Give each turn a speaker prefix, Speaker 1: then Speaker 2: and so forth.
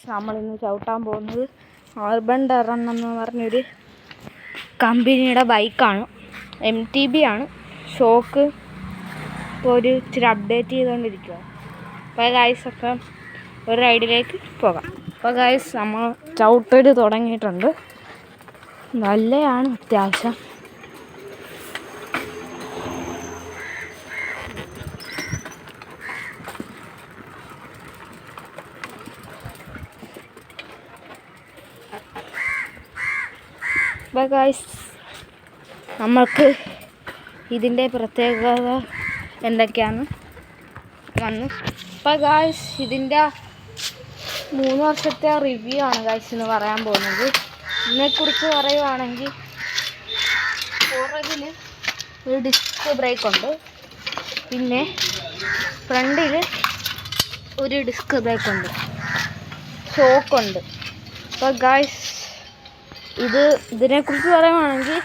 Speaker 1: നമ്മളിന്ന് ചവിട്ടാൻ പോകുന്നത് അർബൻ ടെറൻ എന്ന് പറഞ്ഞൊരു കമ്പനിയുടെ ബൈക്കാണ്. MTB ആണ്. ഷോക്ക് ഇപ്പോൾ ഇച്ചിരി അപ്ഡേറ്റ് ചെയ്തുകൊണ്ടിരിക്കുക. അപ്പോൾ ഗൈസ് ഒക്കെ ഒരു റൈഡിലേക്ക് പോകാം. അപ്പോൾ ഗൈസ് നമ്മൾ ചവിട്ടൽ തുടങ്ങിയിട്ടുണ്ട്. നല്ലതാണ് അത്യാവശ്യം. അപ്പോൾ ഗൈസ് നമ്മൾക്ക് ഇതിൻ്റെ പ്രത്യേകത എന്തൊക്കെയാണ് വന്നു. അപ്പോൾ ഗൈസ് ഇതിൻ്റെ 3 വർഷത്തെ റിവ്യൂ ആണ് ഗൈസ് ഇന്ന് പറയാൻ പോകുന്നത്. ഇതിനെക്കുറിച്ച് പറയുവാണെങ്കിൽ പുറകിൽ ഒരു ഡിസ്ക് ബ്രേക്ക് ഉണ്ട്, പിന്നെ ഫ്രണ്ടിൽ ഒരു ഡിസ്ക് ബ്രേക്ക് ഉണ്ട്, ഷോക്കുണ്ട്. അപ്പോൾ ഗൈസ് ഇതിനെക്കുറിച്ച് പറയുവാണെങ്കിൽ